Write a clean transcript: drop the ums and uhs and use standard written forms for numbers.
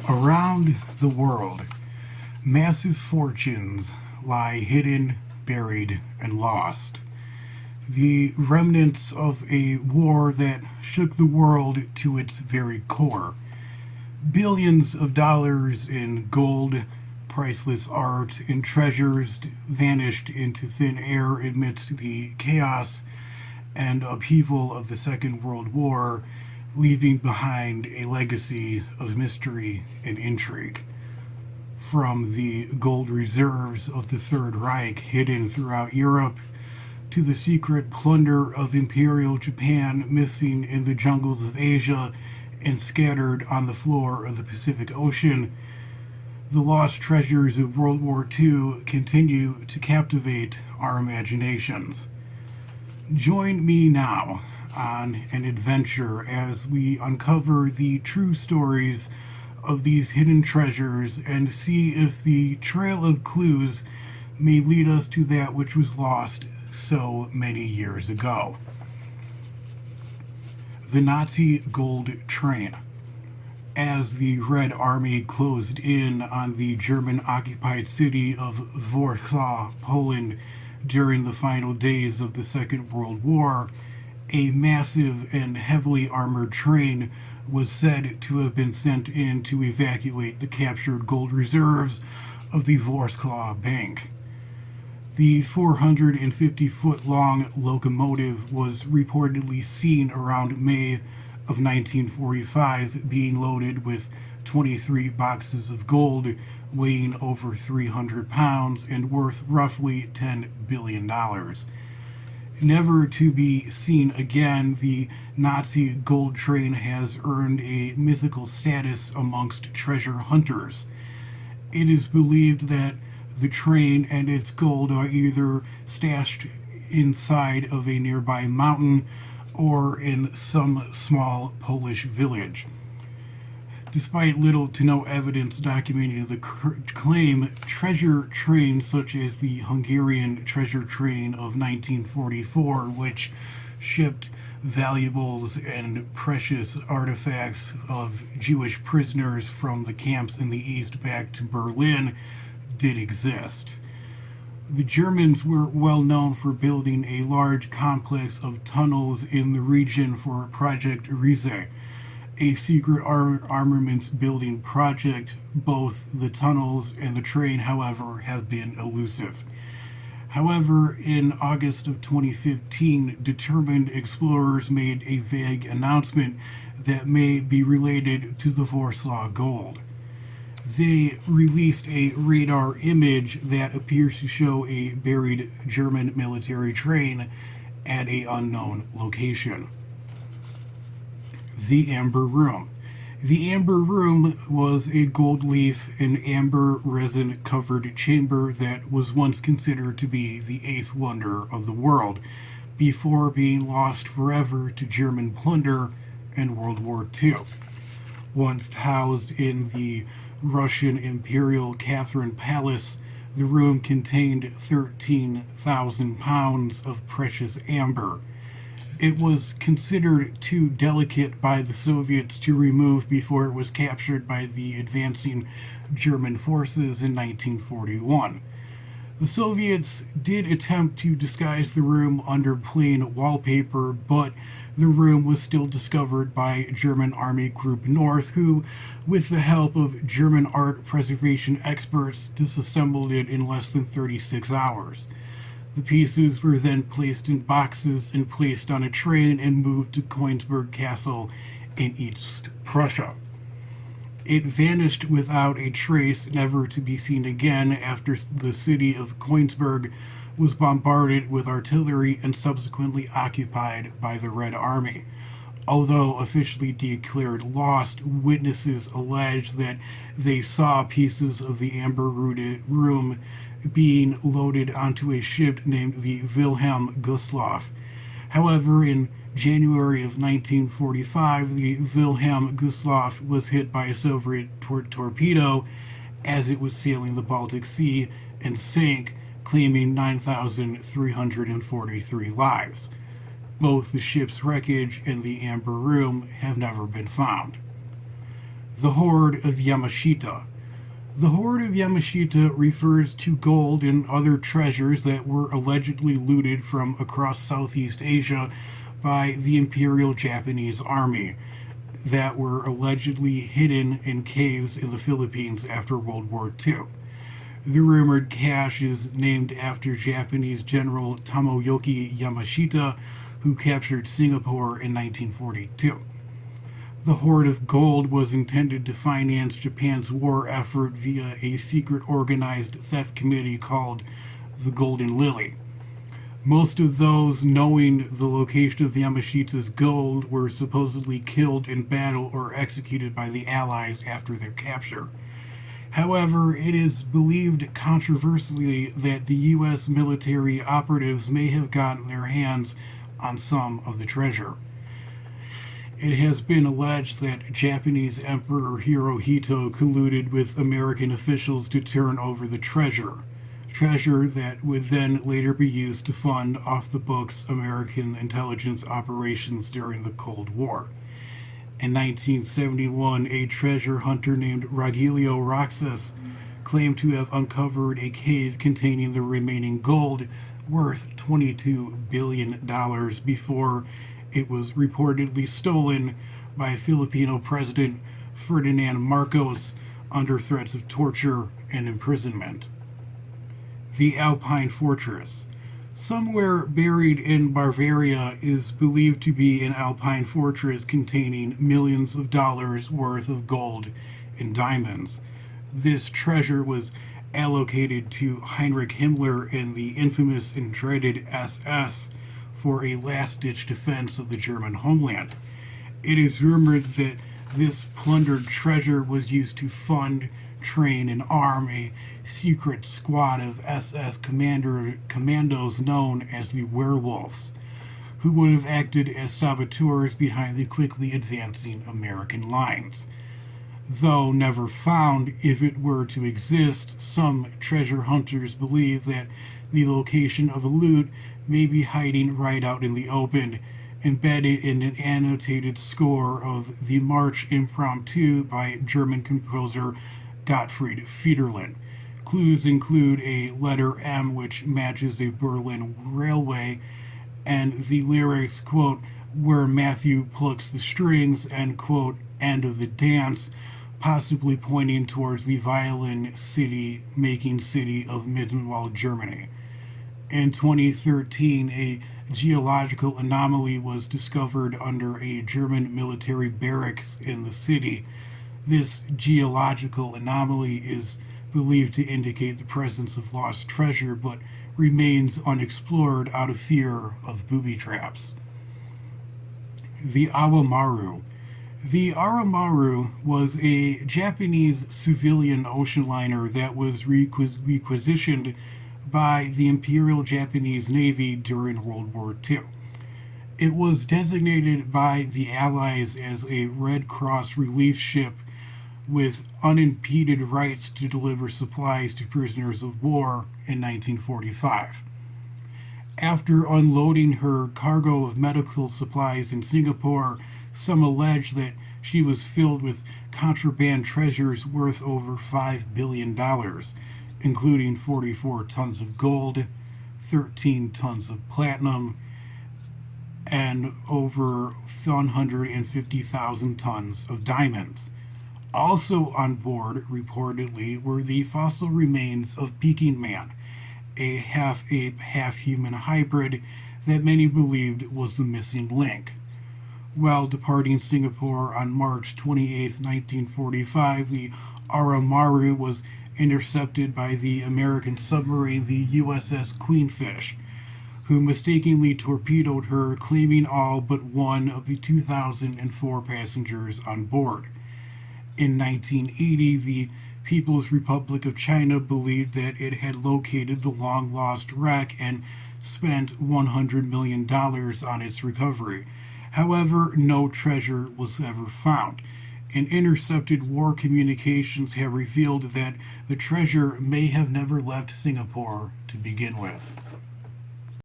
Around the world, massive fortunes lie hidden, buried, and lost. The remnants of a war that shook the world to its very core. Billions of dollars in gold, priceless art, and treasures vanished into thin air amidst the chaos and upheaval of the Second World War, leaving behind a legacy of mystery and intrigue. From the gold reserves of the Third Reich hidden throughout Europe to the secret plunder of Imperial Japan missing in the jungles of Asia and scattered on the floor of the Pacific Ocean, the lost treasures of World War II continue to captivate our imaginations. Join me now on an adventure as we uncover the true stories of these hidden treasures and see if the trail of clues may lead us to that which was lost so many years ago. The Nazi Gold Train. As the Red Army closed in on the German-occupied city of Warsaw, Poland, during the final days of the Second World War, a massive and heavily armored train was said to have been sent in to evacuate the captured gold reserves of the Warsaw Bank. The 450-foot-long locomotive was reportedly seen around May of 1945 being loaded with 23 boxes of gold weighing over 300 pounds and worth roughly $10 billion. Never to be seen again, the Nazi gold train has earned a mythical status amongst treasure hunters. It is believed that the train and its gold are either stashed inside of a nearby mountain or in some small Polish village. Despite little to no evidence documenting the claim, treasure trains such as the Hungarian treasure train of 1944, which shipped valuables and precious artifacts of Jewish prisoners from the camps in the East back to Berlin, did exist. The Germans were well known for building a large complex of tunnels in the region for Project Riese, a secret armaments building project. Both the tunnels and the train, however, have been elusive. However, in August of 2015, determined explorers made a vague announcement that may be related to the Warsaw Gold. They released a radar image that appears to show a buried German military train at an unknown location. The Amber Room. The Amber Room was a gold leaf and amber resin covered chamber that was once considered to be the eighth wonder of the world, before being lost forever to German plunder in World War II. Once housed in the Russian Imperial Catherine Palace, the room contained 13,000 pounds of precious amber. It was considered too delicate by the Soviets to remove before it was captured by the advancing German forces in 1941. The Soviets did attempt to disguise the room under plain wallpaper, but the room was still discovered by German Army Group North, who, with the help of German art preservation experts, disassembled it in less than 36 hours. The pieces were then placed in boxes and placed on a train and moved to Königsberg Castle in East Prussia. It vanished without a trace, never to be seen again after the city of Königsberg was bombarded with artillery and subsequently occupied by the Red Army. Although officially declared lost, witnesses allege that they saw pieces of the amber room being loaded onto a ship named the Wilhelm Gustloff. However, in January of 1945, the Wilhelm Gustloff was hit by a Soviet torpedo as it was sailing the Baltic Sea and sank, claiming 9,343 lives. Both the ship's wreckage and the amber room have never been found. The Hoard of Yamashita. The Hoard of Yamashita refers to gold and other treasures that were allegedly looted from across Southeast Asia by the Imperial Japanese Army that were allegedly hidden in caves in the Philippines after World War II. The rumored cache is named after Japanese General Tomoyoki Yamashita, who captured Singapore in 1942. The hoard of gold was intended to finance Japan's war effort via a secret organized theft committee called the Golden Lily. Most of those knowing the location of Yamashita's gold were supposedly killed in battle or executed by the Allies after their capture. However, it is believed controversially that the U.S. military operatives may have gotten their hands on some of the treasure. It has been alleged that Japanese Emperor Hirohito colluded with American officials to turn over the treasure that would then later be used to fund off-the-books American intelligence operations during the Cold War. In 1971, a treasure hunter named Rogelio Roxas claimed to have uncovered a cave containing the remaining gold worth $22 billion before it was reportedly stolen by Filipino President Ferdinand Marcos under threats of torture and imprisonment. The Alpine Fortress. Somewhere buried in Bavaria is believed to be an Alpine fortress containing millions of dollars worth of gold and diamonds. This treasure was allocated to Heinrich Himmler and the infamous and dreaded SS for a last-ditch defense of the German homeland. It is rumored that this plundered treasure was used to fund, train, and arm a secret squad of SS commandos known as the Werewolves, who would have acted as saboteurs behind the quickly advancing American lines. Though never found, if it were to exist, some treasure hunters believe that the location of the loot may be hiding right out in the open, embedded in an annotated score of the March Impromptu by German composer Gottfried Federlin. Clues include a letter M which matches a Berlin railway, and the lyrics, quote, where Matthew plucks the strings, end quote, end of the dance, possibly pointing towards the violin making city of Mittenwald, Germany. In 2013, a geological anomaly was discovered under a German military barracks in the city. This geological anomaly is believed to indicate the presence of lost treasure, but remains unexplored out of fear of booby traps. The Awamaru. The Awamaru was a Japanese civilian ocean liner that was requisitioned by the Imperial Japanese Navy during World War II. It was designated by the Allies as a Red Cross relief ship with unimpeded rights to deliver supplies to prisoners of war in 1945. After unloading her cargo of medical supplies in Singapore, some allege that she was filled with contraband treasures worth over $5 billion, including 44 tons of gold, 13 tons of platinum, and over 150,000 tons of diamonds. Also on board, reportedly, were the fossil remains of Peking Man, a half-ape, half-human hybrid that many believed was the missing link. While departing Singapore on March 28, 1945, the Awamaru was intercepted by the American submarine, the USS Queenfish, who mistakenly torpedoed her, claiming all but one of the 2,004 passengers on board. In 1980, the People's Republic of China believed that it had located the long-lost wreck and spent $100 million on its recovery. However, no treasure was ever found, and intercepted war communications have revealed that the treasure may have never left Singapore to begin with.